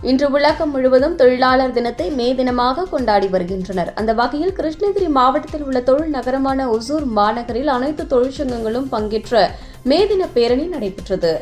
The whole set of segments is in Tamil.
இன்று உலகம் முழுவதும் தொழிலாளர் தினத்தை மே தினமாக கொண்டாடி வருகின்றனர். அந்த வகையில் கிருஷ்ணகிரி மாவட்டத்தில் உள்ள தொழில் நகரமான ஒசூர் மாநகரில் அனைத்து தொழிற்சங்கங்களும் பங்கேற்ற மே தின பேரணி நடைபெற்றது.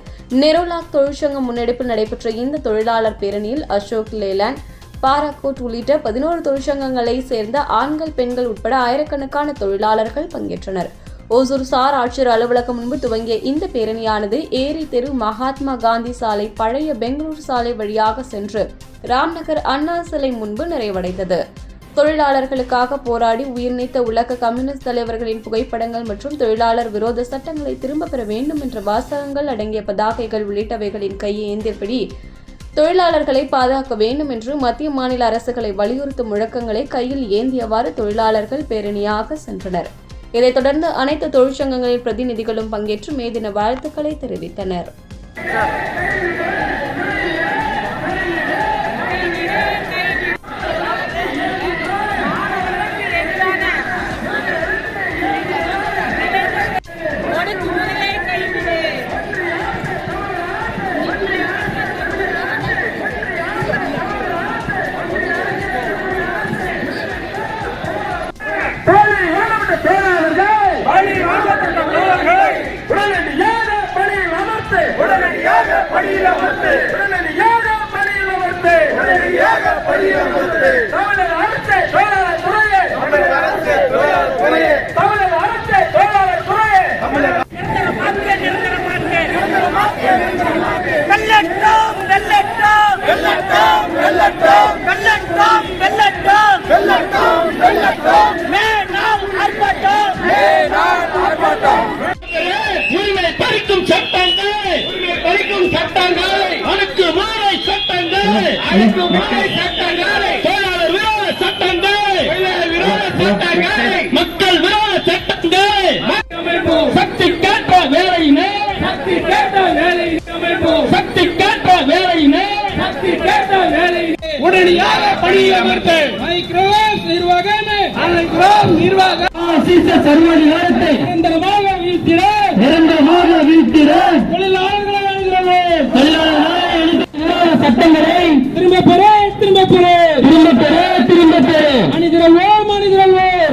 நெரோலாக் தொழிற்சங்கம் முன்னெடுப்பில் நடைபெற்ற இந்த தொழிலாளர் பேரணியில் அசோக் லேலாண்ட், பாராகோட் உள்ளிட்ட 11 தொழிற்சங்கங்களை சேர்ந்த ஆண்கள், பெண்கள் உட்பட ஆயிரக்கணக்கான தொழிலாளர்கள் பங்கேற்றனர். ஓசூர் சார் ஆட்சியர் அலுவலகம் முன்பு துவங்கிய இந்த பேரணியானது ஏரி தெரு, மகாத்மா காந்தி சாலை, பழைய பெங்களூரு சாலை வழியாக சென்று ராம்நகர் அண்ணா சிலை முன்பு நிறைவடைந்தது. தொழிலாளர்களுக்காக போராடி உயிர்நீத்த உலக கம்யூனிஸ்ட் தலைவர்களின் புகைப்படங்கள் மற்றும் தொழிலாளர் விரோத சட்டங்களை திரும்ப பெற வேண்டும் என்ற வாசகங்கள் அடங்கிய பதாகைகள் உள்ளிட்டவைகளின் கையை ஏந்தியபடி தொழிலாளர்களை பாதுகாக்க வேண்டும் என்று மத்திய, மாநில அரசுகளை வலியுறுத்தும் முழக்கங்களை கையில் ஏந்தியவாறு தொழிலாளர்கள் பேரணியாக சென்றனர். இதைத் தொடர்ந்து அனைத்து தொழிற்சங்கங்களின் பிரதிநிதிகளும் பங்கேற்று மே தின வாழ்த்துக்களை தெரிவித்தனர். மக்கள் விரோத சட்டங்கள், சக்தி கேட்ட வேலையினை, சக்தி கேட்ட வேலையினை உடனடியாக பணியமர்த்த நிர்வாகம் சர்வாதிகாரத்தை நிரந்தரமாக வீழ்த்திட தொழிலாளர்களை சட்டங்களை திரும்ப பெற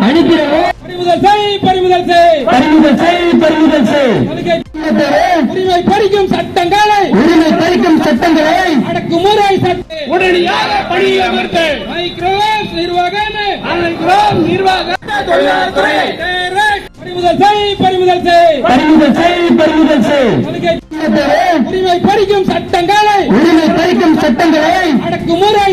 அணிதிரவோம் பறிமுதல் செய் உரிமை பறிக்கும் சட்டங்களை அடக்குமுறை உடனடியாக பணியமர்த்த நிர்வாகம் தொழிலாளர் பறிமுதல் செய் உரிமை பறிக்கும் சட்டங்களை அடக்குமுறை